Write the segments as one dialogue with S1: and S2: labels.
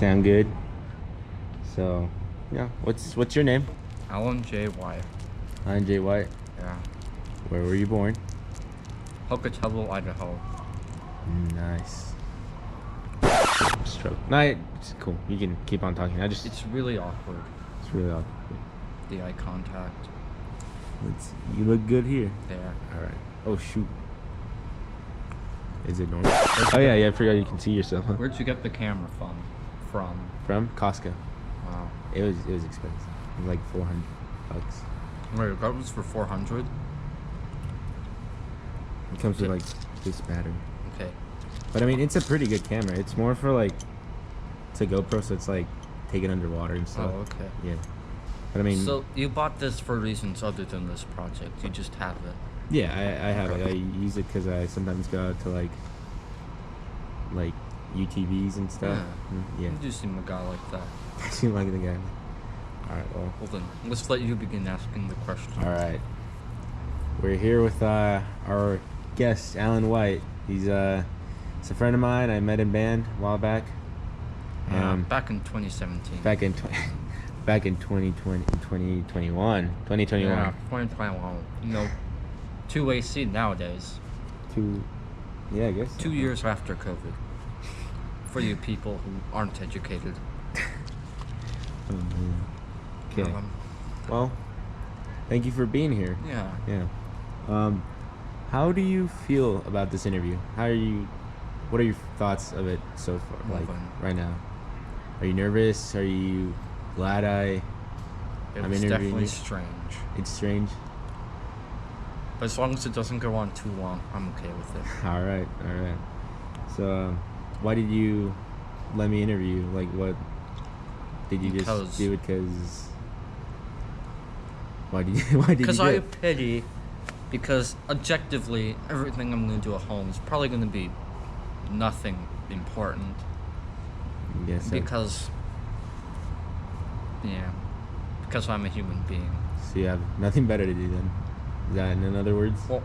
S1: Sound good. So, yeah. What's your name?
S2: Alan J. White.
S1: I'm Jay White.
S2: Yeah.
S1: Where were you born?
S2: Pocatello, Idaho.
S1: Nice. Stroke. No, it's cool. You can keep on talking.
S2: It's really awkward.
S1: It's really awkward.
S2: The eye contact.
S1: You look good here.
S2: There.
S1: All right. Oh shoot. Is it normal? Oh yeah, I forgot you can see yourself. Huh?
S2: Where'd you get the camera from?
S1: From Costco.
S2: Wow.
S1: It was expensive. It was like $400.
S2: Wait, that was for 400?
S1: It comes with like this battery.
S2: Okay.
S1: But I mean, it's a pretty good camera. It's more for like, it's a GoPro, so it's like take it underwater and stuff.
S2: Oh, okay.
S1: Yeah. But I mean.
S2: So you bought this for reasons other than this project. You just have it.
S1: Yeah, I have it. I use it because I sometimes go out to like UTVs and stuff.
S2: Yeah.
S1: Yeah.
S2: You do seem a guy like that.
S1: I seem like the guy. All right. Well
S2: then, let's let you begin asking the question.
S1: All right. We're here with our guest, Alan White. He's it's a friend of mine. I met in band a while back.
S2: Back in 2017.
S1: Back in 2020, 2021.
S2: Yeah, 2021. You know, 2 AC nowadays.
S1: Yeah, I guess.
S2: 2 years after COVID. For you people who aren't educated.
S1: Okay. Well, thank you for being here.
S2: Yeah.
S1: Yeah. How do you feel about this interview? What are your thoughts of it so far? Like right now? Are you nervous? Are you glad I'm
S2: was
S1: interviewing
S2: definitely
S1: you?
S2: strange.
S1: It's strange.
S2: But as long as it doesn't go on too long, I'm okay with it.
S1: All right. So, why did you let me interview you? Like, what did you just do it? Cause why did you?
S2: Because I have pity. Because objectively, everything I'm going to do at home is probably going to be nothing important.
S1: Yes.
S2: Because I'm a human being.
S1: So you have nothing better to do then? Is that in other words?
S2: Well,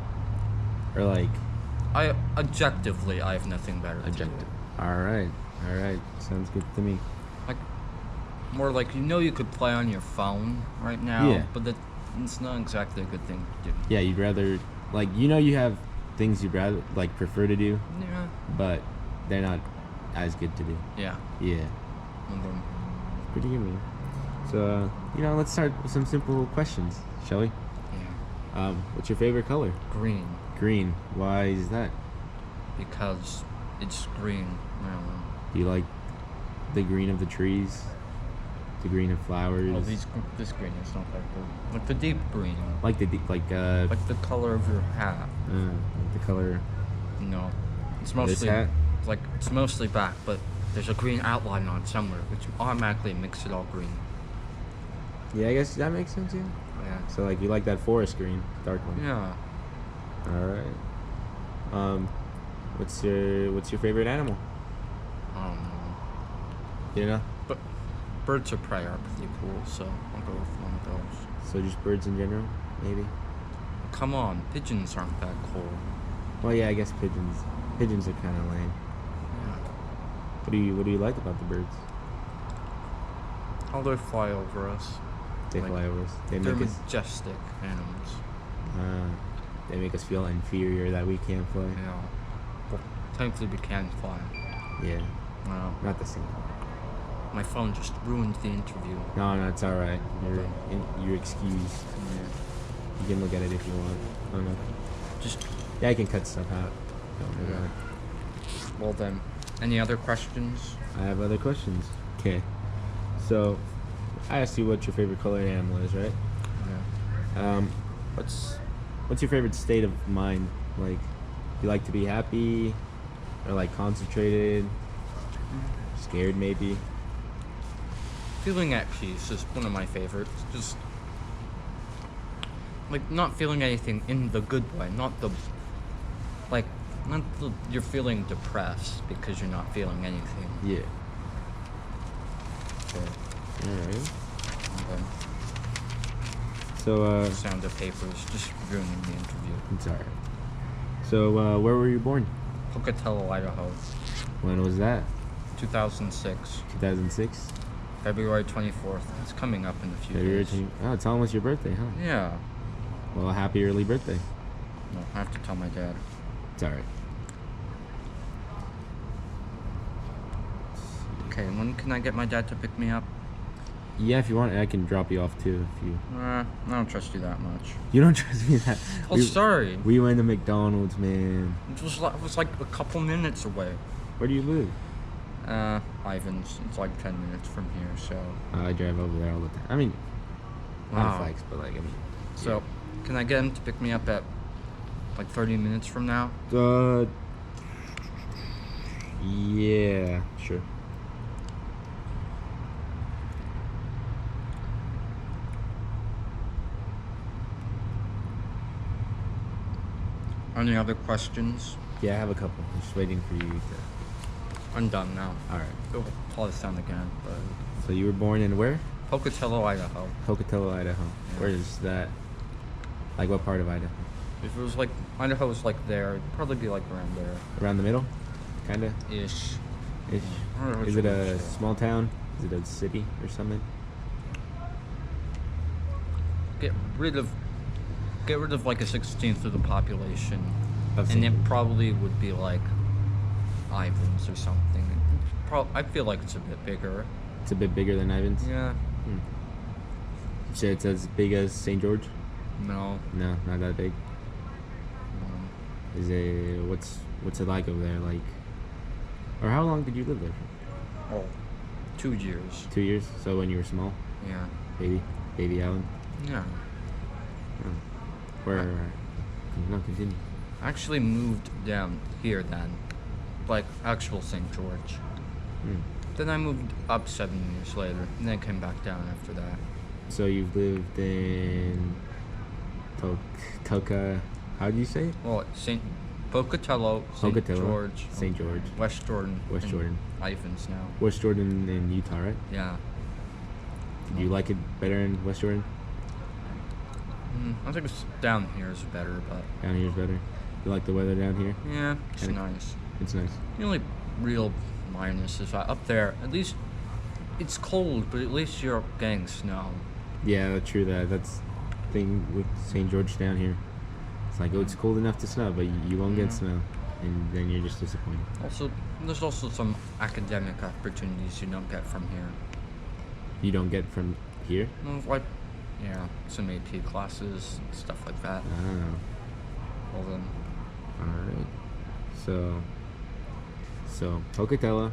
S1: or like?
S2: Objectively, I have nothing better to do.
S1: All right. Sounds good to me.
S2: Like, more like, you could play on your phone right now.
S1: Yeah.
S2: But it's not exactly a good thing to do.
S1: Yeah, you'd rather, like, you have things you'd rather, like, prefer to do.
S2: Yeah.
S1: But they're not as good to do.
S2: Yeah.
S1: Yeah. Pretty good, man. So, let's start with some simple questions, shall we?
S2: Yeah.
S1: What's your favorite color?
S2: Green.
S1: Green. Why is that?
S2: Because it's green. I don't know.
S1: Do you like the green of the trees? The green of flowers?
S2: Oh, this green is not that green. Like the deep green.
S1: Like the
S2: like the color of your hat.
S1: Like the color.
S2: No, it's mostly
S1: this hat?
S2: Like it's mostly black, but there's a green outline on it somewhere, which automatically makes it all green.
S1: Yeah, I guess that makes sense.
S2: Yeah.
S1: So like you like that forest green, dark one.
S2: Yeah.
S1: All right. What's your favorite animal?
S2: I don't know.
S1: You know?
S2: But birds of prey are pretty cool, so I'll go with one of those.
S1: So just birds in general, maybe?
S2: Come on, pigeons aren't that cool.
S1: Well, yeah, I guess pigeons. Pigeons are kind of lame.
S2: Yeah.
S1: What do you like about the birds?
S2: How they fly over us.
S1: They fly over us.
S2: They're majestic animals.
S1: They make us feel inferior that we can't fly.
S2: Yeah. Well, thankfully we can fly.
S1: Yeah.
S2: Well,
S1: not the same.
S2: My phone just ruined the interview.
S1: No, it's all right. You're excused.
S2: Yeah.
S1: You can look at it if you want. I don't know. Yeah, I can cut stuff out. Don't worry about it.
S2: Well then, any other questions?
S1: I have other questions. Okay. So, I asked you what your favorite color animal is, right?
S2: Yeah.
S1: What's your favorite state of mind? Like, you like to be happy, or like concentrated, scared maybe?
S2: Feeling at peace is one of my favorites. Just like not feeling anything in the good way, not you're feeling depressed because you're not feeling anything.
S1: Yeah.
S2: Okay.
S1: Alright.
S2: Okay.
S1: So,
S2: sound of papers just ruining the interview.
S1: It's alright. So, where were you born?
S2: Pocatello, Idaho.
S1: When was that?
S2: 2006.
S1: 2006.
S2: February 24th. It's coming up in a few
S1: February
S2: days.
S1: 20. Oh, it's almost your birthday, huh?
S2: Yeah.
S1: Well, happy early birthday.
S2: No, I have to tell my dad.
S1: It's alright.
S2: Okay, when can I get my dad to pick me up?
S1: Yeah, if you want, I can drop you off too. If you
S2: I don't trust you that much.
S1: you don't trust me that.
S2: Oh, sorry.
S1: We went to McDonald's, man.
S2: It was like a couple minutes away.
S1: Where do you live?
S2: Ivan's. It's like 10 minutes from here, so.
S1: I drive over there all the time. I mean, not
S2: Wow.
S1: a flex, but like I mean.
S2: So, can I get him to pick me up at like 30 minutes from now?
S1: Yeah, sure.
S2: Any other questions?
S1: Yeah, I have a couple. I'm just waiting for you to.
S2: I'm done now.
S1: All right.
S2: Go call this down again, but
S1: So you were born in where?
S2: Pocatello, Idaho.
S1: Pocatello, Idaho.
S2: Yeah.
S1: Where is that? Like what part of Idaho?
S2: If it was like Idaho was like there, it'd probably be like around there.
S1: Around the middle, kinda.
S2: Ish.
S1: Ish.
S2: I don't know which
S1: Is it
S2: one
S1: a
S2: it is.
S1: small town? Is it a city or something?
S2: Get rid of like a 16th of the population,
S1: Of
S2: and
S1: St.
S2: it
S1: Louis.
S2: probably would be like Ivans or something. I feel like it's a bit bigger.
S1: It's a bit bigger than Ivan's.
S2: Yeah.
S1: So it's as big as St. George?
S2: No.
S1: No, not that big. Is it what's it like over there? Like, or how long did you live there? For?
S2: Oh, 2 years.
S1: 2 years. So when you were small,
S2: Yeah.
S1: baby Alan.
S2: Yeah.
S1: Oh. Where? No, continue.
S2: I actually moved down here then, like actual St. George.
S1: Hmm.
S2: Then I moved up 7 years later, and then came back down after that.
S1: So you've lived in Toka. How do you say it?
S2: Well, Pocatello, St.
S1: Pocatello,
S2: George,
S1: St. George,
S2: West Jordan,
S1: West
S2: and
S1: Jordan.
S2: Ivans now.
S1: West Jordan in Utah, right?
S2: Yeah.
S1: Did you like it better in West Jordan?
S2: I think it's down here is better, but
S1: Down here's better. You like the weather down here?
S2: yeah, it's
S1: Kinda-
S2: nice.
S1: It's nice.
S2: The only real minus is that up there, at least it's cold, but at least you're getting snow.
S1: Yeah, true that. That's the thing with St. George down here. It's like, oh, it's cold enough to snow, but you won't get
S2: Yeah.
S1: snow, and then you're just disappointed.
S2: Also, there's also some academic opportunities you don't get from here.
S1: You don't get from here?
S2: No, like, yeah, some AP classes, stuff like that.
S1: I don't know.
S2: Well then,
S1: Alright. So Pocatello,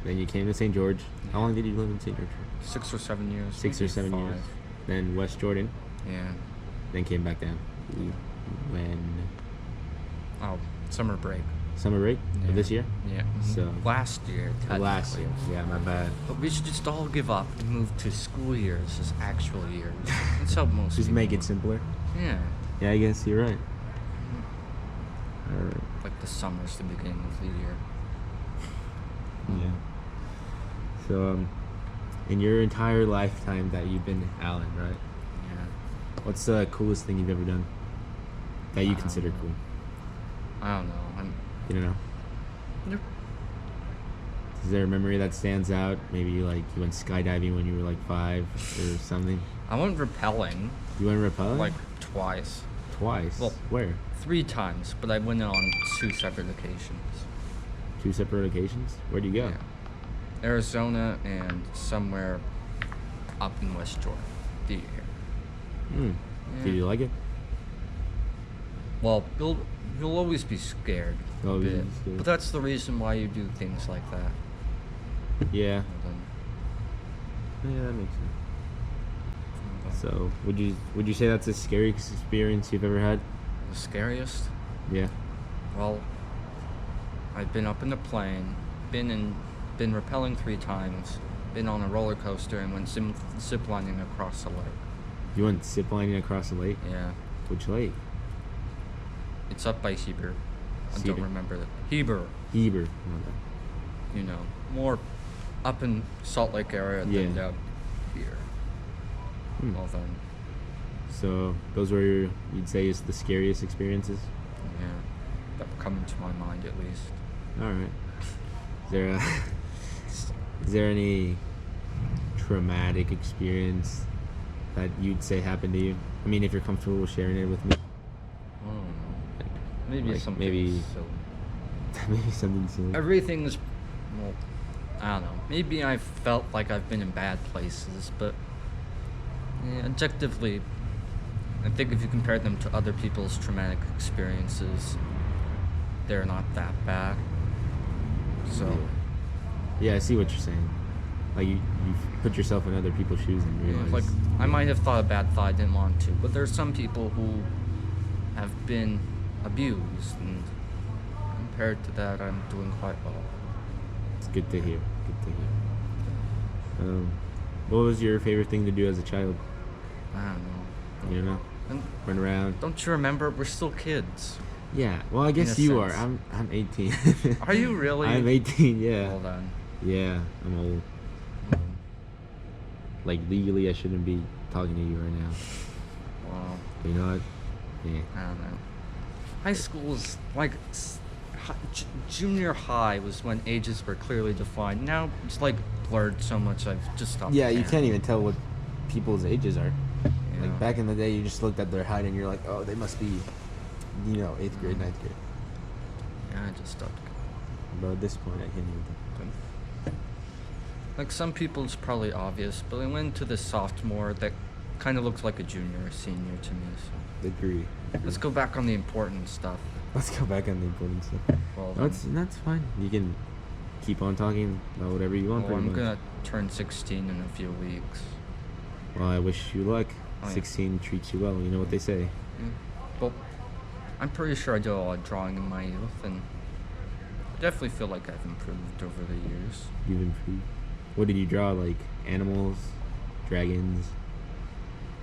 S1: then you came to St. George. How long did you live in St. George for?
S2: 6 or 7 years.
S1: 6 or
S2: maybe
S1: 7
S2: 5.
S1: years. Then West Jordan,
S2: Yeah.
S1: then came back down. When
S2: Oh, summer break.
S1: summer break
S2: Yeah.
S1: of this year?
S2: Yeah.
S1: So-
S2: last year.
S1: Last
S2: technically.
S1: year. Yeah, my bad.
S2: But we should just all give up and move to school years as actual years. That's how most
S1: Just
S2: people
S1: make it
S2: work.
S1: simpler.
S2: Yeah.
S1: Yeah, I guess you're right. Alright.
S2: Like the summer's the beginning of the year.
S1: Yeah. So, in your entire lifetime that you've been Alan, right?
S2: Yeah.
S1: What's the coolest thing you've ever done that you
S2: I
S1: consider
S2: don't know.
S1: cool?
S2: I don't know.
S1: You don't know?
S2: Nope.
S1: Is there a memory that stands out? Maybe like you went skydiving when you were like 5 or something?
S2: I went rappelling
S1: You went rappelling?
S2: like twice.
S1: Twice?
S2: Well-
S1: Where?
S2: 3 times, but I went on 2 separate occasions.
S1: 2 separate occasions? Where'd you go?
S2: Yeah. Arizona and somewhere up in West Jordan. The year.
S1: Hmm.
S2: Yeah.
S1: Did you like it?
S2: Well, you'll always be scared a
S1: Always
S2: bit,
S1: be scared.
S2: but that's the reason why you do things like that.
S1: Yeah.
S2: Well, then-
S1: Yeah, that makes sense.
S2: well,
S1: So, would you say that's the scariest experience you've ever had?
S2: the scariest?
S1: Yeah.
S2: Well, I've been up in the plane, been rappelling 3 times, been on a roller coaster, and went ziplining across the lake.
S1: You went ziplining across the lake?
S2: Yeah,
S1: Which lake?
S2: it's up by Heber. I
S1: Cedar.
S2: don't remember the Heber.
S1: Heber.
S2: You know, more up in Salt Lake area
S1: Yeah.
S2: than down here.
S1: Hmm.
S2: Well then,
S1: So those were you'd say is the scariest experiences?
S2: yeah, that were coming to my mind at least.
S1: All right. Is there Is there any traumatic experience that you'd say happened to you? I mean, if you're comfortable sharing it with me.
S2: I don't know. Maybe
S1: Like,
S2: something
S1: maybe-
S2: silly.
S1: Maybe something silly.
S2: Everything's, well, I don't know. Maybe I felt like I've been in bad places, but objectively, I think if you compare them to other people's traumatic experiences, they're not that bad. So,
S1: Yeah, I see what you're saying. Like you put yourself in other people's shoes and
S2: yeah,
S1: realize.
S2: like I might have thought a bad thought I didn't want to, but there's some people who have been abused, and compared to that, I'm doing quite well.
S1: It's good to hear. Good to hear. What was your favorite thing to do as a child?
S2: I don't know.
S1: You know,
S2: And
S1: run around.
S2: don't you remember? We're still kids.
S1: Yeah. Well, I guess
S2: a
S1: you are.
S2: sense.
S1: I'm 18.
S2: Are you really?
S1: I'm 18. Yeah.
S2: Hold on.
S1: Yeah, I'm old. Like legally, I shouldn't be talking to you right now.
S2: Wow.
S1: But you know what? Yeah.
S2: I don't know. High school is like junior high was when ages were clearly defined. Now it's like blurred so much. I've just stopped.
S1: Yeah, you
S2: caring.
S1: can't even tell what people's ages are.
S2: Yeah.
S1: Like back in the day, you just looked at their height and you're like, oh, they must be, 8th grade, 9th grade.
S2: Yeah, I just stopped.
S1: But at this point, I can't even think.
S2: Like some people, it's probably obvious, but I went to the sophomore that kind of looks like a junior or senior to me. So
S1: Agree.
S2: let's go back on the important stuff.
S1: Let's go back on the important stuff.
S2: Well,
S1: No, that's fine. You can keep on talking about whatever you want.
S2: well,
S1: pretty
S2: I'm
S1: much.
S2: gonna turn 16 in a few weeks.
S1: Well, I wish you luck.
S2: Oh, yeah.
S1: 16 treats you well. You know what they say.
S2: Yeah. Well, I'm pretty sure I did a lot of drawing in my youth, and I definitely feel like I've improved over the years.
S1: You've improved. What did you draw? Like animals, dragons?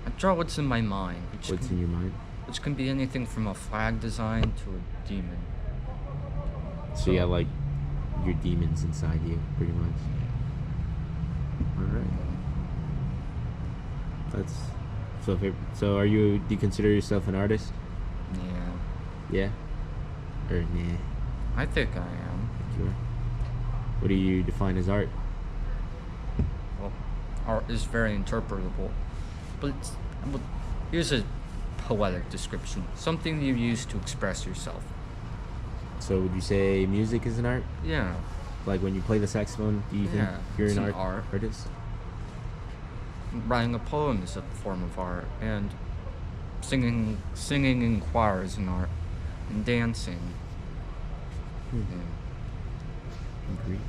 S2: I draw what's in my mind,
S1: What's in your mind?
S2: which can be anything from a flag design to a demon.
S1: So you got like your demons inside you, pretty much. All right. That's so. So, do you consider yourself an artist?
S2: Yeah,
S1: Yeah. Or nah?
S2: I think I am.
S1: Sure. What do you define as art?
S2: Well, art is very interpretable, but here's a poetic description: something you use to express yourself.
S1: So would you say music is an art?
S2: Yeah,
S1: Like when you play the saxophone, do you think
S2: Yeah,
S1: you're
S2: it's
S1: an
S2: an art.
S1: artist?
S2: writing a poem is a form of art, and singing in choir is an art, and dancing.
S1: Hmm.
S2: Yeah.
S1: Agree.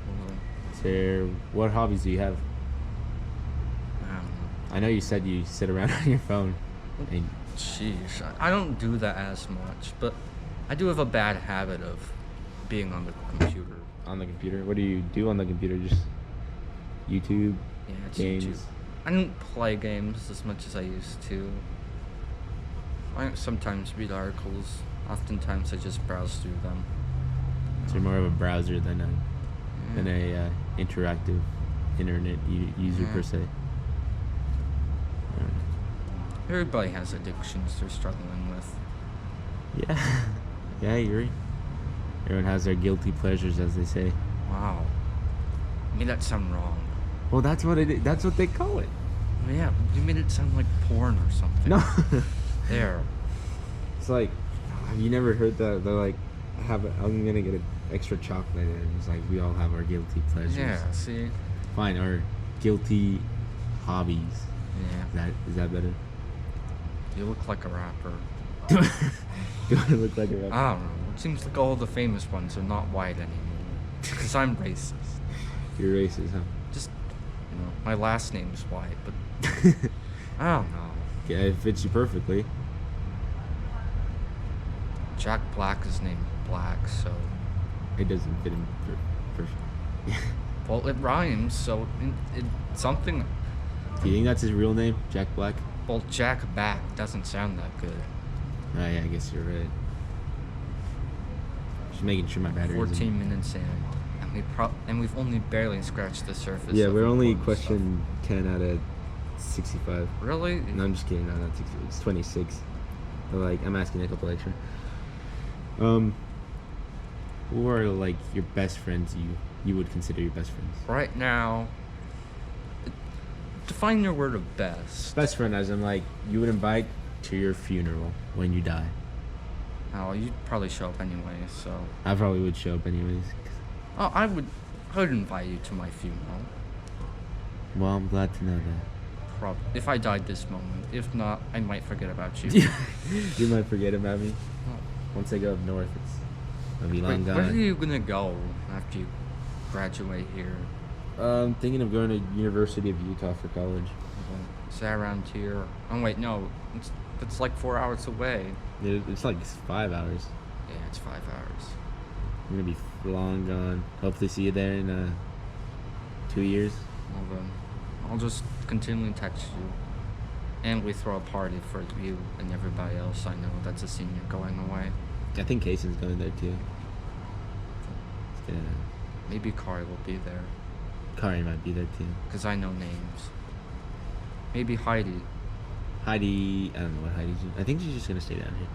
S2: Well,
S1: So what hobbies do you have?
S2: I don't know.
S1: I know you said you sit around on your phone. And
S2: Sheesh, I don't do that as much, but I do have a bad habit of being on the computer.
S1: on the computer, what do you do on the computer? Just YouTube,
S2: Yeah, it's
S1: games.
S2: YouTube. I don't play games as much as I used to. I sometimes read articles. Oftentimes I just browse through them.
S1: So you're more of a browser than
S2: Yeah.
S1: a interactive internet user
S2: Yeah.
S1: per se. Alright.
S2: Everybody has addictions they're struggling with.
S1: Yeah, yeah, I agree. Everyone has their guilty pleasures, as they say.
S2: Wow. You made that sound wrong.
S1: Well, that's what it is. That's what they call it.
S2: Yeah, you made it sound like porn or something.
S1: No,
S2: There.
S1: it's like, have you never heard that? They're like, I'm gonna get an extra chocolate, and it's like we all have our guilty pleasures.
S2: Yeah, see?
S1: Fine, our guilty hobbies.
S2: Yeah.
S1: Is that better?
S2: You look like a rapper.
S1: Do I look like a rapper?
S2: I don't know. It seems like all the famous ones are not white anymore. Because I'm racist.
S1: You're racist, huh?
S2: Just, my last name's white, but I don't know.
S1: Yeah, it fits you perfectly.
S2: Jack Black is named Black, so.
S1: It doesn't fit him perfect.
S2: Well, it rhymes, so it's something.
S1: Do you think that's his real name, Jack Black?
S2: Well, Jack Back doesn't sound that good.
S1: Oh, yeah, I guess you're right. Just making sure my battery.
S2: 14 minutes in, and we've only barely scratched the surface.
S1: Yeah,
S2: of
S1: we're only
S2: important
S1: question 10 out of 65.
S2: stuff. Really?
S1: No, I'm just kidding. No, not 60. It's 26. But like, I'm asking a couple extra. Who are like your best friends you you would consider your best friends?
S2: Right now, define your word of best.
S1: Best friend, as in like you would invite to your funeral when you die.
S2: Oh, you'd probably show up anyway, so.
S1: I probably would show up anyways.
S2: Oh, I would invite you to my funeral.
S1: Well, I'm glad to know that.
S2: If I died this moment. If not, I might forget about you.
S1: You might forget about me. Once I go up north, I'll be long gone.
S2: Where are you gonna go after you graduate here?
S1: I'm thinking of going to University of Utah for college.
S2: Is that around here? Oh wait, no. It's like 4 hours away.
S1: It's like 5 hours.
S2: Yeah, it's 5 hours.
S1: I'm gonna be long gone. Hopefully see you there in 2 years.
S2: Well then, I'll just continually text you. And we throw a party for you and everybody else I know that's a senior going away.
S1: I think Cason's going there too.
S2: Maybe Kari will be there.
S1: Kari might be there too.
S2: Because I know names. Maybe Heidi.
S1: Heidi, I don't know what Heidi's doing. I think she's just gonna stay down here.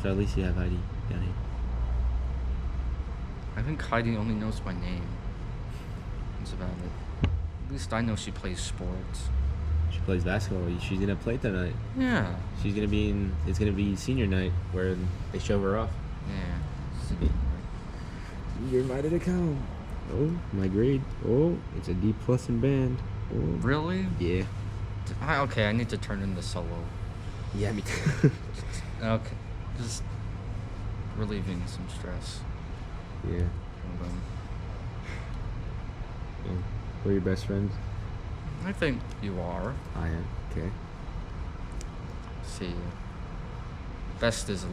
S1: So at least you have Heidi down here.
S2: I think Heidi only knows my name. That's about it. At least I know she plays sports.
S1: She plays basketball. She's gonna play tonight.
S2: Yeah.
S1: She's gonna be in. It's gonna be senior night where they show her off.
S2: Yeah.
S1: You're invited to come. Oh, my grade. Oh, it's a D+ in band. Oh.
S2: Really?
S1: Yeah.
S2: Okay, I need to turn in the solo.
S1: Yeah, me too.
S2: Okay. Just relieving some stress.
S1: Yeah.
S2: Hold on.
S1: Yeah. Who are your best friends?
S2: I think you are.
S1: I am. Okay.
S2: Let's see. Best is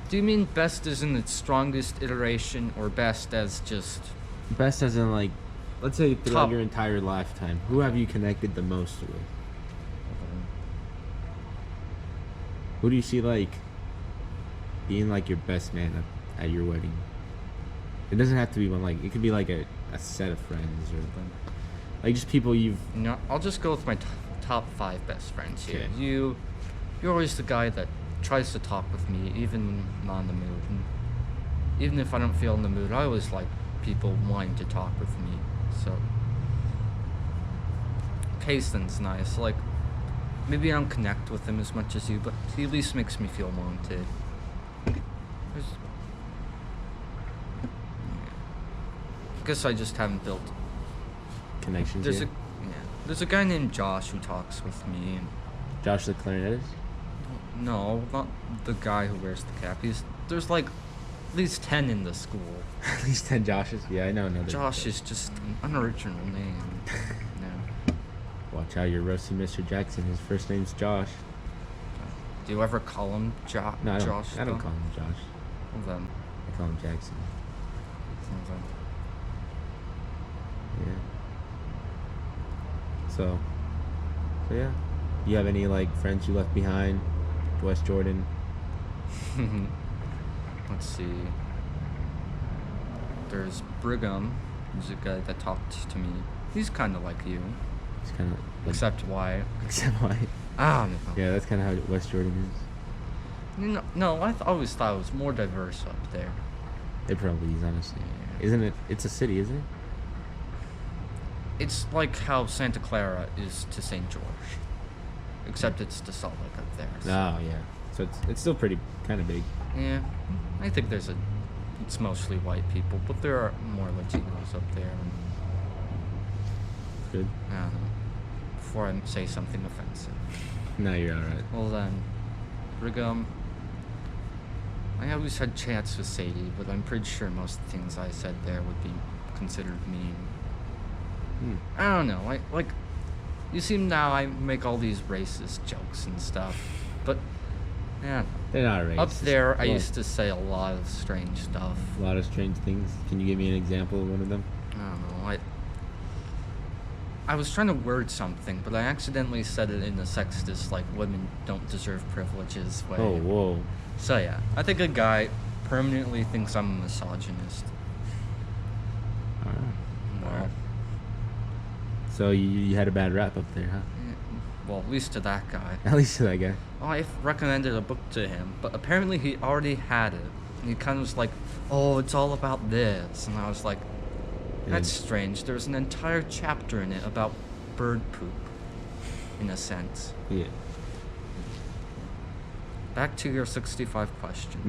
S2: Do you mean best as in its strongest iteration, or best as just...
S1: Best as in, like, let's say throughout
S2: Top.
S1: your entire lifetime, who have you connected the most with? Who do you see, like, being, like, your best man at your wedding? It doesn't have to be one, like, it could be, like, a set of friends, or, like, just people you've...
S2: No, I'll just go with my top 5 best friends here.
S1: Okay.
S2: You're always the guy that tries to talk with me, even when I'm not in the mood. And even if I don't feel in the mood, I always like people wanting to talk with me. So, Kayson's nice. Like, maybe I don't connect with him as much as you, but he at least makes me feel wanted. I guess I just haven't built
S1: connections
S2: There's
S1: here?
S2: there's a guy named Josh who talks with me. And
S1: Josh the clarinetist?
S2: no, not the guy who wears the cap. There's like at least 10 in the school.
S1: At least 10 Joshes? Yeah, I know another.
S2: Josh is just an unoriginal name. No.
S1: Watch out, you're roasting Mr. Jackson. His first name's Josh.
S2: Do you ever call him
S1: No, I don't,
S2: Josh?
S1: I don't call him Josh.
S2: Well then.
S1: I call him Jackson.
S2: Well then.
S1: Yeah. So yeah. You have any, like, friends you left behind? West Jordan?
S2: Let's see. There's Brigham, who's a guy that talked to me. He's kind of like you.
S1: It's kind of like...
S2: Except why?
S1: Except why?
S2: I don't know.
S1: Yeah, that's kind of how West Jordan is.
S2: No, I always thought it was more diverse up there.
S1: It probably is, honestly.
S2: Yeah.
S1: Isn't it? It's a city, isn't it?
S2: It's like how Santa Clara is to St. George. Except it's to Salt Lake up there. So.
S1: Oh, yeah. So it's still pretty kind of big.
S2: Yeah, I think it's mostly white people, but there are more Latinos up there.
S1: Good.
S2: I don't know. Before I say something offensive.
S1: No, you're alright.
S2: Well then, Brigham. I always had chats with Sadie, but I'm pretty sure most of the things I said there would be considered mean. I don't know. Like, you see now I make all these racist jokes and stuff, but yeah.
S1: They're not racist.
S2: Up there, I
S1: Well,
S2: used to say a lot of strange stuff.
S1: a lot of strange things. Can you give me an example of one of them?
S2: I don't know. I was trying to word something, but I accidentally said it in a sexist, like, women don't deserve privileges way.
S1: Oh, whoa.
S2: So yeah, I think a guy permanently thinks I'm a misogynist.
S1: Alright.
S2: Well,
S1: So you had a bad rap up there, huh?
S2: well, at least to that guy.
S1: At least to that guy.
S2: Oh, I recommended a book to him, but apparently he already had it. And he kind of was like, oh, it's all about this. And I was like,
S1: And
S2: That's strange. There's an entire chapter in it about bird poop, in a sense.
S1: yeah.
S2: Back to your 65 question.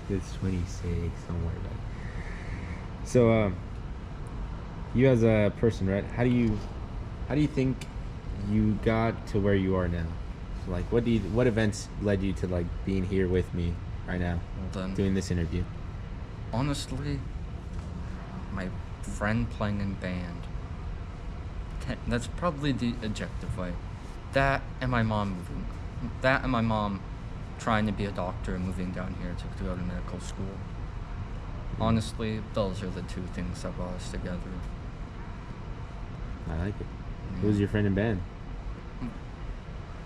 S1: It's 26. Don't worry about it. So, you as a person, right? How do you think you got to where you are now? So, like, what events led you to like being here with me right now,
S2: Well then,
S1: doing this interview?
S2: honestly, my friend playing in band. That's probably the objective way. That and my mom moving. That and my mom trying to be a doctor and moving down here to go to medical school. Honestly, those are the two things that brought us together.
S1: I like it. Who was your friend in band?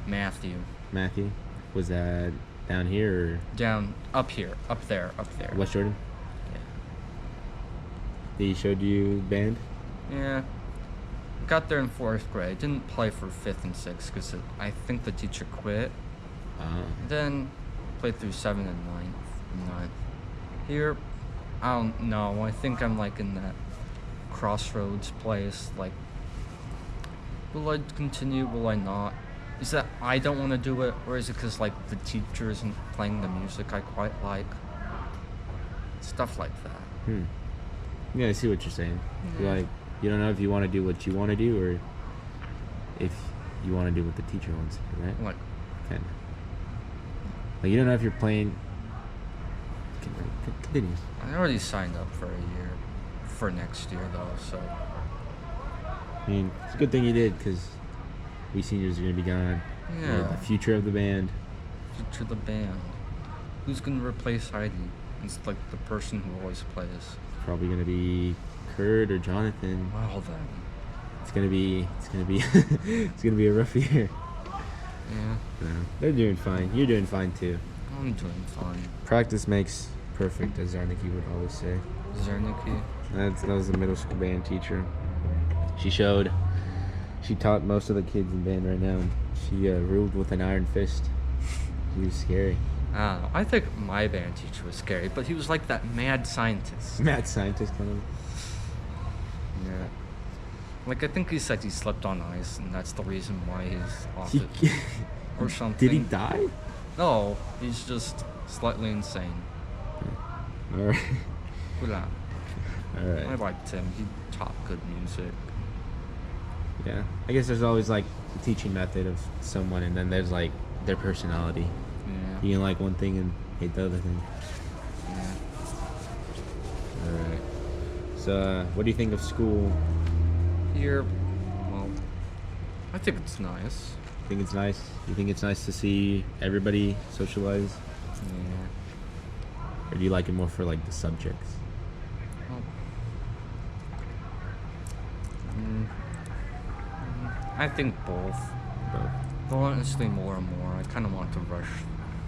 S2: Matthew.
S1: Matthew. Was that down here
S2: Down, up here, up there.
S1: or West Jordan?
S2: Yeah.
S1: He showed you band?
S2: Yeah. Got there in 4th grade. Didn't play for 5th and 6th because I think the teacher quit. Then played through 7th and 9th. Here, I don't know. I think I'm like in that crossroads place. Like, will I continue? Will I not? Is that I don't want to do it, or is it because like the teacher isn't playing the music I quite like? Stuff like that.
S1: Yeah, I see what you're saying.
S2: Yeah.
S1: Like, you don't know if you want to do what you want to do, or if you want to do what the teacher wants to do, right?
S2: Like,
S1: Kind of. Like, you don't know if you're playing. Continue.
S2: I already signed up for a year, for next year though. So
S1: I mean, it's a good thing you did, because we seniors are going to be gone. We're
S2: yeah.
S1: the future of the band.
S2: Future of the band. Who's gonna replace Heidi? It's like the person who always plays.
S1: It's probably going to be Kurt or Jonathan.
S2: Well then.
S1: It's gonna be it's gonna be a rough year.
S2: Yeah.
S1: No, they're doing fine. You're doing fine too.
S2: I'm doing fine.
S1: Practice makes perfect, as Zarnicki would always say.
S2: Zernicki.
S1: That was a middle school band teacher. She taught most of the kids in band right now, and she ruled with an iron fist. He was scary.
S2: I don't know. I think my band teacher was scary, but he was like that mad scientist.
S1: Mad scientist kind of.
S2: Yeah. Like, I think he said he slept on ice, and that's the reason why he's off
S1: He-
S2: it. Or something.
S1: Did he die?
S2: No, he's just slightly insane.
S1: All right.
S2: Hula.
S1: All right.
S2: I liked him. He taught good music.
S1: Yeah. I guess there's always like the teaching method of someone, and then there's like their personality.
S2: Yeah.
S1: You can like one thing and hate the other thing.
S2: Yeah.
S1: All right. So, what do you think of school?
S2: Here, well, I think it's nice.
S1: Think it's nice? You think it's nice to see everybody socialize?
S2: Yeah.
S1: Or do you like it more for like the subjects?
S2: Well, I think both.
S1: Both.
S2: But honestly, more and more, I kind of want to rush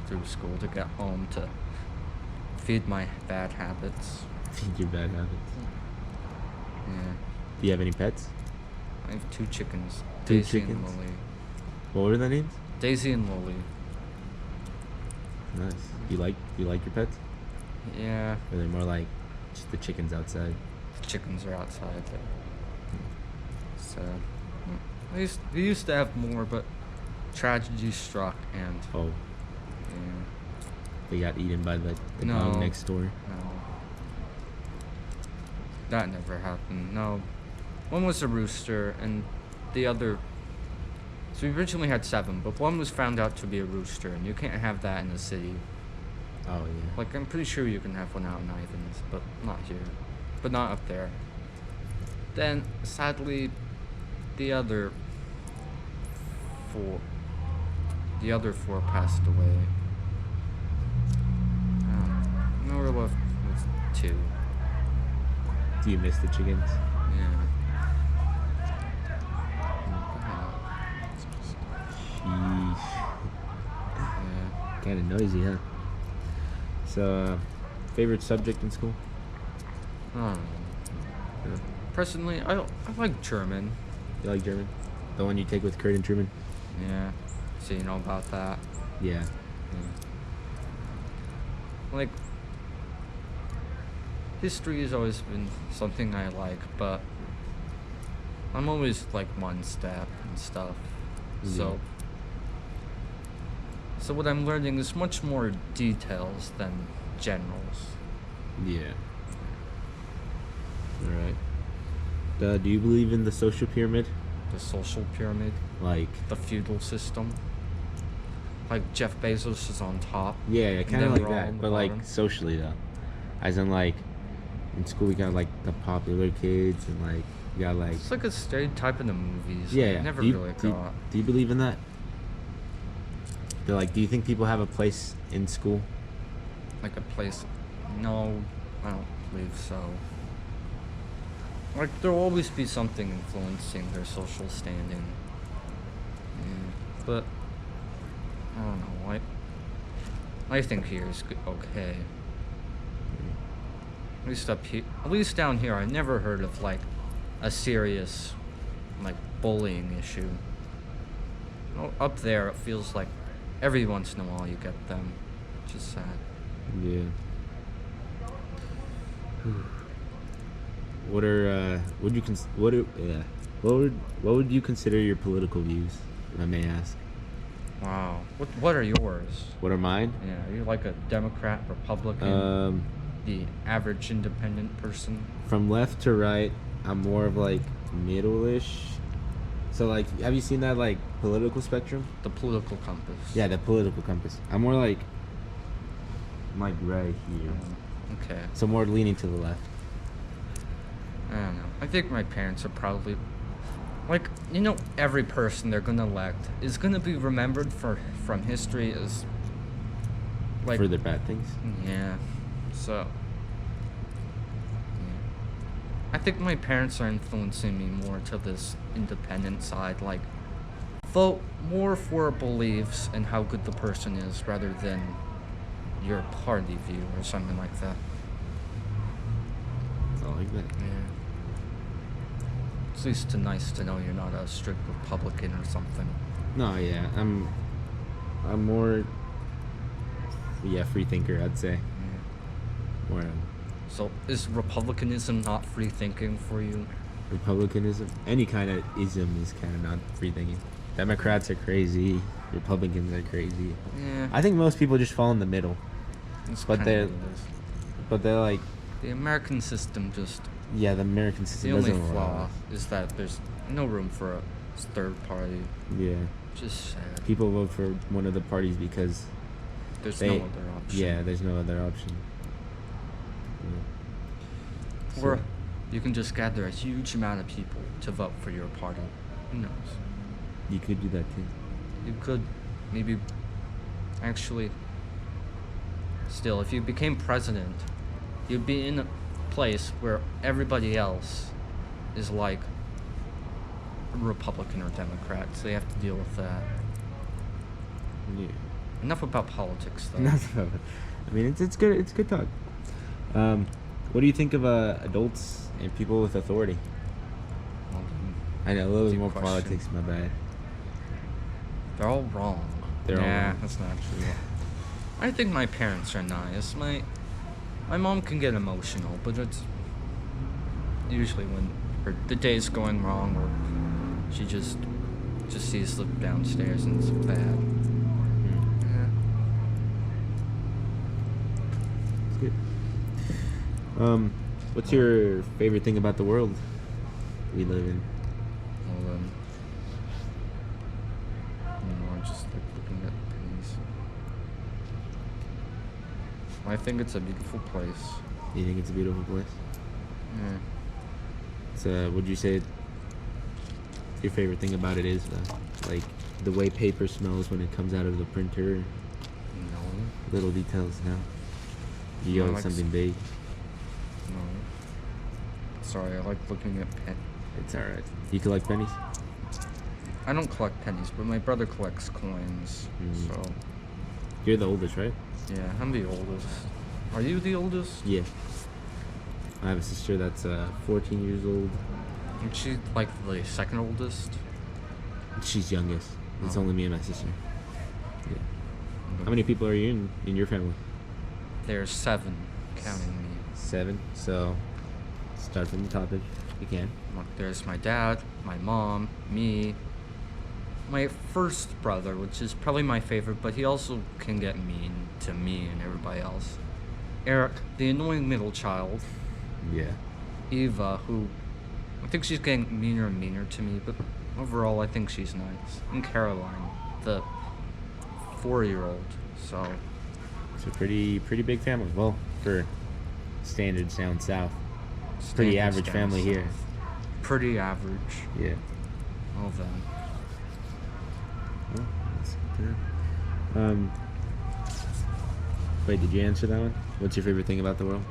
S2: through school to get home to feed my bad habits.
S1: Feed your bad habits.
S2: Yeah.
S1: Do you have any pets?
S2: I have 2 chickens.
S1: Two
S2: Daisy and
S1: chickens?
S2: Lily.
S1: What were the names?
S2: Daisy and Lily.
S1: Nice. You like your pets?
S2: Yeah.
S1: Or they're more like just the chickens outside?
S2: The chickens are outside there. So, we used to have more, but tragedy struck, and
S1: Oh,
S2: yeah,
S1: they got eaten by the
S2: No.
S1: dog next door.
S2: no, that never happened. No, one was a rooster, and the other. So we originally had 7, but one was found out to be a rooster, and you can't have that in the city.
S1: Oh yeah.
S2: Like, I'm pretty sure you can have one out in Ivans, but not here. But not up there. Then, sadly, the other 4 passed away. Now we're left with 2.
S1: Do you miss the chickens?
S2: Yeah.
S1: Sheesh.
S2: Yeah.
S1: Kind of noisy, huh? So, favorite subject in school?
S2: I don't know.
S1: Yeah.
S2: Personally, I like German.
S1: You like German? The one you take with Kurt and Truman?
S2: Yeah. So you know about that?
S1: Yeah.
S2: Yeah. Like, history has always been something I like, but I'm always like one step and stuff. So what I'm learning is much more details than generals.
S1: Yeah. All right. Do you believe in the social pyramid?
S2: The social pyramid,
S1: Like
S2: the feudal system. Like Jeff Bezos is on top.
S1: yeah, kind of
S2: then
S1: like
S2: we're all
S1: that,
S2: on the
S1: but like
S2: bottom.
S1: socially though, as in like in school we got like the popular kids and like we got like
S2: It's like a stereotype in the movies.
S1: yeah.
S2: I
S1: Yeah.
S2: never
S1: Do you,
S2: really
S1: do,
S2: got.
S1: do you believe in that? They're like, do you think people have a place in school?
S2: Like a place. No, I don't believe so. Like there'll always be something influencing their social standing. Yeah, but I don't know. I think here is okay. At least up here, at least down here, I never heard of like a serious like bullying issue. Up there, it feels like every once in a while you get them, which is sad.
S1: Yeah. What are would you what would you consider your political views, if I may ask?
S2: Wow. What are yours?
S1: What are mine?
S2: Yeah, are you like a Democrat, Republican, the average independent person?
S1: From left to right, I'm more of like middle-ish. So like, have you seen that like political spectrum?
S2: The political compass.
S1: Yeah, the political compass. I'm more like, I'm like right here.
S2: Okay.
S1: So more leaning to the left.
S2: I don't know. I think my parents are probably like, you know, every person they're gonna elect is gonna be remembered from history as like
S1: For the bad things.
S2: yeah. So yeah. I think my parents are influencing me more to this independent side, like vote more for beliefs and how good the person is rather than your party view or something like that.
S1: I like that.
S2: Yeah. It's at least nice to know you're not a strict Republican or something.
S1: No, yeah, I'm more, free thinker, I'd say.
S2: Yeah.
S1: More
S2: So is republicanism not free thinking for you?
S1: republicanism. Any kind of ism is kind of not free thinking. Democrats are crazy. Republicans are crazy.
S2: Yeah.
S1: I think most people just fall in the middle.
S2: It's
S1: but
S2: kinda
S1: they're-
S2: what it is.
S1: But they're like,
S2: The American system just
S1: yeah, the American system
S2: the only
S1: doesn't
S2: flaw
S1: allow.
S2: is that there's no room for a third party.
S1: Yeah,
S2: Just sad.
S1: people vote for one of the parties because
S2: There's
S1: they,
S2: no other option.
S1: yeah, there's no other option. Yeah.
S2: Or
S1: So-
S2: you can just gather a huge amount of people to vote for your party. Who knows?
S1: You could do that too.
S2: You could maybe actually still, if you became president, you'd be in a place where everybody else is like a Republican or Democrat, so you have to deal with that.
S1: Yeah.
S2: Enough about politics though.
S1: Enough about it. I mean, it's good. It's good talk. What do you think of adults and people with authority?
S2: Well,
S1: I know a little bit
S2: Deep
S1: more
S2: question.
S1: politics. My bad.
S2: they're all wrong.
S1: They're all wrong.
S2: That's not true. I think my parents are nice. My mom can get emotional, but it's usually when the day's going wrong or she just sees slip downstairs and it's bad. Yeah.
S1: It's good. What's your favorite thing about the world we live in?
S2: Well, I'm just like looking at pennies. I think it's a beautiful place.
S1: You think it's a beautiful place?
S2: Yeah.
S1: It's would you say your favorite thing about it is like the way paper smells when it comes out of the printer?
S2: No.
S1: Little details now. You
S2: No,
S1: go
S2: like
S1: something big.
S2: No. Sorry, I like looking at pen.
S1: It's alright. You collect pennies?
S2: I don't collect pennies, but my brother collects coins.
S1: Mm.
S2: So,
S1: You're the oldest, right?
S2: yeah, I'm the oldest. Are you the oldest?
S1: Yeah. I have a sister that's 14 years old.
S2: Is she like the second oldest?
S1: She's youngest. It's
S2: Oh.
S1: only me and my sister. Yeah. How many people are you in your family?
S2: There's 7, counting me.
S1: 7. So start from the top if you can.
S2: Look, there's my dad, my mom, me, my first brother, which is probably my favorite, but he also can get mean to me and everybody else. Eric, the annoying middle child.
S1: Yeah.
S2: Eva, who I think she's getting meaner and meaner to me, but overall I think she's nice. And Caroline, the 4-year-old. So
S1: it's a pretty big family. Well, for standards down south. Pretty average family here.
S2: Pretty average.
S1: Yeah.
S2: All of them.
S1: Well, that's good. Wait, did you answer that one? What's your favorite thing about the world?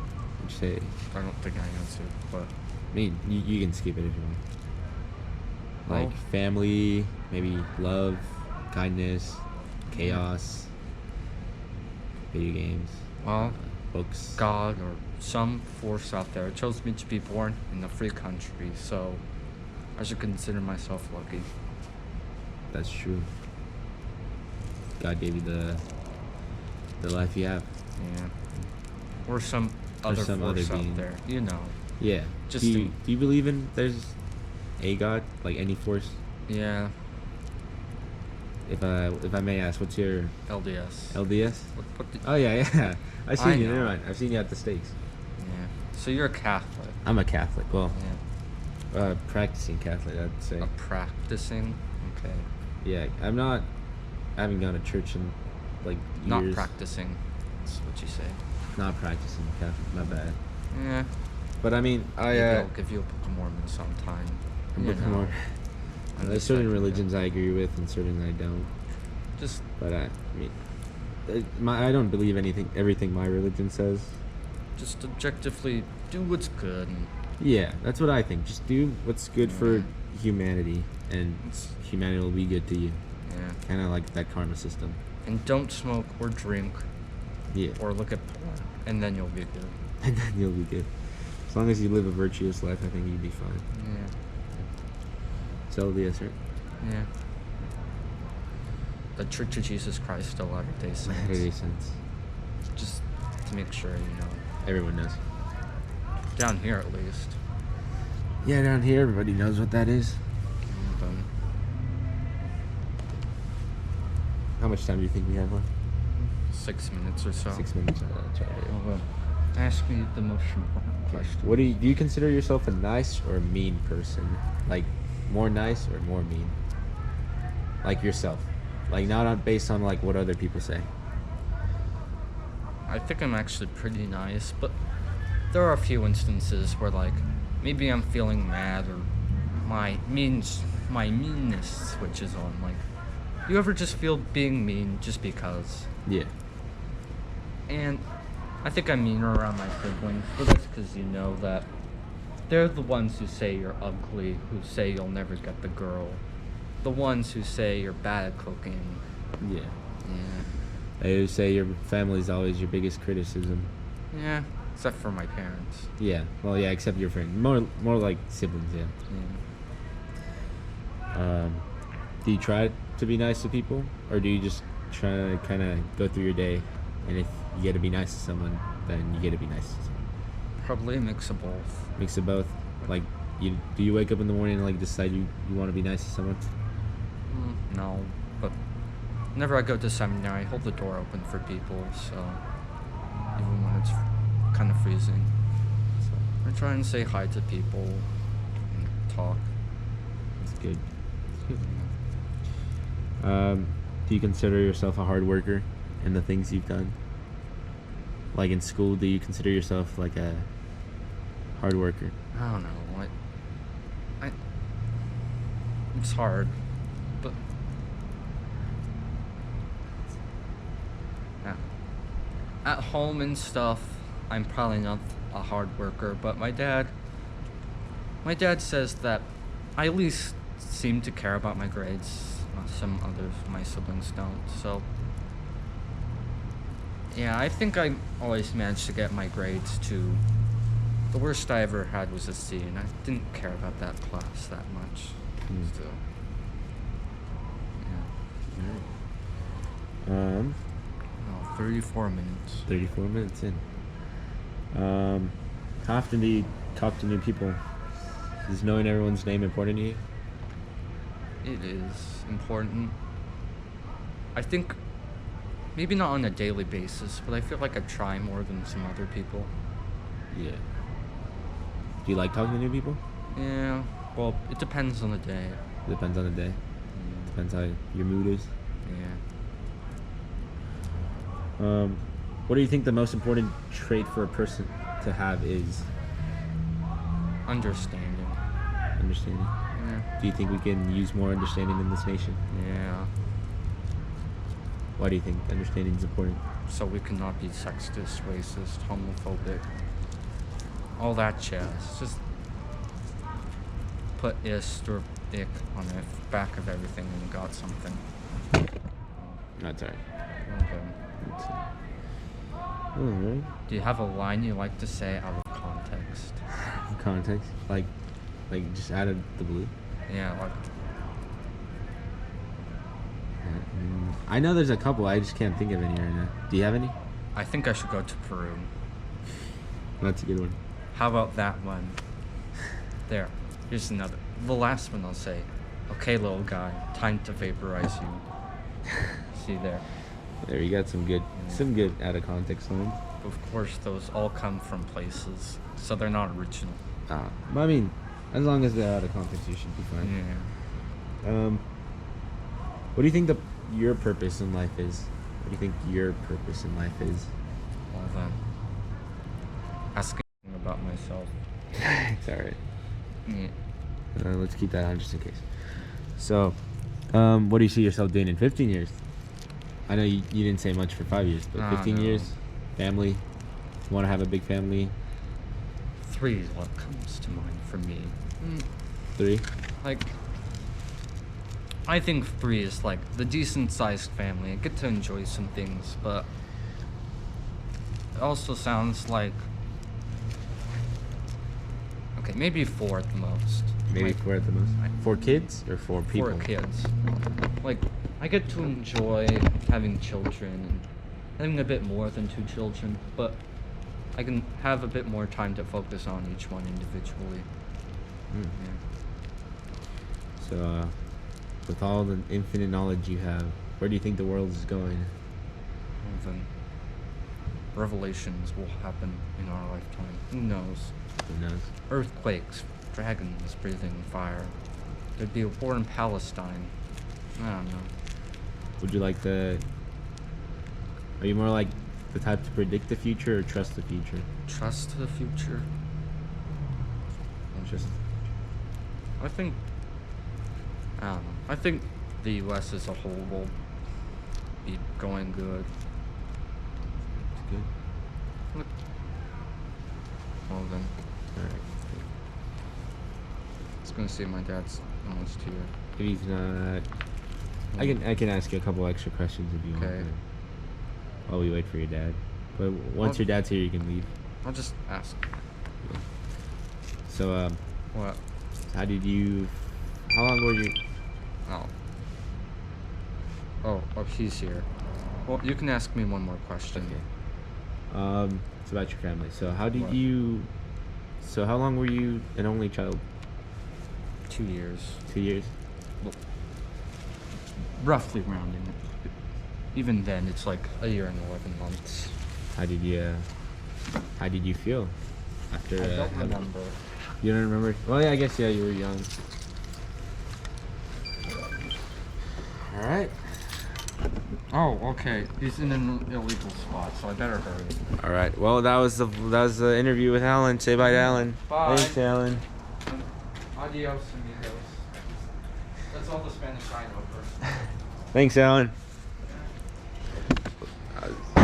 S1: What'd you say?
S2: I don't think I answered, but
S1: I mean, you can skip it if you want. Like family, maybe love, kindness, chaos, video games, books.
S2: God or some force out there chose me to be born in a free country, so I should consider myself lucky.
S1: That's true. God gave you the life you have.
S2: Yeah. Or some other force out there, you know.
S1: Yeah.
S2: Just
S1: do you believe in there's a God, like any force?
S2: Yeah.
S1: If I may ask, what's your
S2: LDS?
S1: LDS? Oh yeah. I've seen you. Never mind. I've seen you at the stakes.
S2: Yeah. So you're a Catholic.
S1: I'm a Catholic. Well,
S2: yeah.
S1: Practicing Catholic, I'd say.
S2: A practicing? Okay.
S1: Yeah, I haven't gone to church in like years.
S2: Not practicing. That's what you say.
S1: Not practicing Catholic. My bad.
S2: Yeah.
S1: But I mean,
S2: Maybe I'll give you a Book of Mormon sometime.
S1: A Book of Mormon. There's certain religions I agree with and certain I don't. But I mean, I don't believe everything my religion says.
S2: Just objectively do what's good.
S1: Yeah, that's what I think. Just do what's good for humanity, and humanity will be good to you.
S2: Yeah.
S1: Kind of like that karma system.
S2: And don't smoke or drink.
S1: Yeah.
S2: Or look at porn, and then you'll be good.
S1: And then you'll be good. As long as you live a virtuous life, I think you'll be fine.
S2: Yeah.
S1: It's LDS, right?
S2: Yeah. The Church of Jesus Christ of Latter-day Saints.
S1: Latter-day Saints.
S2: Just to make sure, you know.
S1: Everyone knows.
S2: Down here, at least.
S1: Yeah, down here, everybody knows what that is. How much time do you think we have left?
S2: 6 minutes or so.
S1: 6 minutes.
S2: Ask me the most important question.
S1: What do you consider yourself a nice or mean person? Like, more nice or more mean? Like yourself. Like, not based on like what other people say.
S2: I think I'm actually pretty nice, but there are a few instances where like maybe I'm feeling mad or my meanness switches on. Like, you ever just feel being mean just because?
S1: Yeah.
S2: And I think I'm meaner around my siblings, but that's because you know that they're the ones who say you're ugly, who say you'll never get the girl, the ones who say you're bad at cooking.
S1: Yeah.
S2: Yeah.
S1: They say your family's always your biggest criticism.
S2: Yeah, except for my parents.
S1: Yeah. Well, yeah, except your friend. More like siblings, yeah.
S2: Yeah.
S1: Do you try to be nice to people, or do you just try to kind of go through your day, and if you get to be nice to someone, then you get to be nice to someone?
S2: Probably a mix of both.
S1: Mix of both. Like, do you wake up in the morning and like decide you want to be nice to someone?
S2: No, but whenever I go to seminary, I hold the door open for people, so even when it's kind of freezing. So I try and say hi to people and talk.
S1: That's good. Do you consider yourself a hard worker in the things you've done? Like in school, do you consider yourself like a hard worker?
S2: I don't know. It's hard, but yeah. At home and stuff, I'm probably not a hard worker, but my dad says that I at least seem to care about my grades. Some others, my siblings don't. So yeah, I think I always managed to get my grades to. The worst I ever had was a C, and I didn't care about that class that much. Still. Yeah. 34 minutes.
S1: 34 minutes in. How often do you talk to new people? Is knowing everyone's name important to you?
S2: It is important. I think maybe not on a daily basis, but I feel like I try more than some other people.
S1: Yeah. Do you like talking to new people?
S2: Yeah, well, it depends on the day.
S1: Depends on the day. Depends how your mood is.
S2: Yeah.
S1: What do you think the most important trait for a person to have is?
S2: Understanding.
S1: Understanding.
S2: Yeah.
S1: Do you think we can use more understanding in this nation?
S2: Yeah.
S1: Why do you think understanding is important?
S2: So we cannot be sexist, racist, homophobic, all that jazz. Just put ist or ick on the back of everything and you got something.
S1: That's alright.
S2: Okay.
S1: Alright.
S2: Do you have a line you like to say out of context?
S1: Context? Like just out of the blue?
S2: Yeah, like
S1: I know there's a couple. I just can't think of any right now. Do you have any?
S2: I think I should go to Peru.
S1: That's a good one.
S2: How about that one? There. Here's another. The last one I'll say. Okay, little guy. Time to vaporize you. See there.
S1: There, you got some good out of context ones.
S2: Of course, those all come from places, so they're not original.
S1: But I mean, as long as they're out of context, you should be fine.
S2: Yeah.
S1: What do you think your purpose in life is? What do you think your purpose in life is?
S2: Well then, asking about myself.
S1: It's alright.
S2: Yeah.
S1: Let's keep that on just in case. So, what do you see yourself doing in 15 years? I know you didn't say much for 5 years, but 15 years, family. You want to have a big family?
S2: 3 is what comes to mind for me.
S1: 3?
S2: Like, I think 3 is like the decent-sized family. I get to enjoy some things, but it also sounds like, okay, maybe 4 at the most.
S1: Maybe
S2: like,
S1: 4 at the most. 4 kids or 4 people?
S2: 4 kids. Like, I get to enjoy having children and having a bit more than 2 children, but I can have a bit more time to focus on each one individually. Yeah.
S1: So, with all the infinite knowledge you have, where do you think the world is going?
S2: Well, then, revelations will happen in our lifetime. Who knows?
S1: Who knows?
S2: Earthquakes, dragons breathing fire. There'd be a war in Palestine. I don't know.
S1: Would you like to... Are you more like the type to predict the future or trust the future?
S2: Trust the future?
S1: Just...
S2: I think... I don't know. I think the U.S. as a whole will be going good.
S1: It's good.
S2: Look. Well then.
S1: Alright.
S2: I was gonna say my dad's almost here.
S1: If he's not... I can ask you a couple extra questions if you
S2: Okay.
S1: want. While we wait for your dad. But once your dad's here, you can leave.
S2: I'll just ask.
S1: So,
S2: What?
S1: how long were you...
S2: Oh, he's here. Well, you can ask me one more question.
S1: Okay. It's about your family. So
S2: What?
S1: how long were you an only child?
S2: 2 years.
S1: 2 years?
S2: Well, roughly rounding it. Even then, it's like a year and 11 months.
S1: How did you feel after?
S2: I don't remember.
S1: You don't remember? Well, yeah, I guess you were young. All right.
S2: Oh, okay. He's in an illegal spot, so I better hurry.
S1: All right. Well, that was the interview with Alan. Say bye to Alan.
S2: Bye.
S1: Thanks, Alan.
S2: Adios, amigos. That's all the Spanish I know, first.
S1: Thanks, Alan.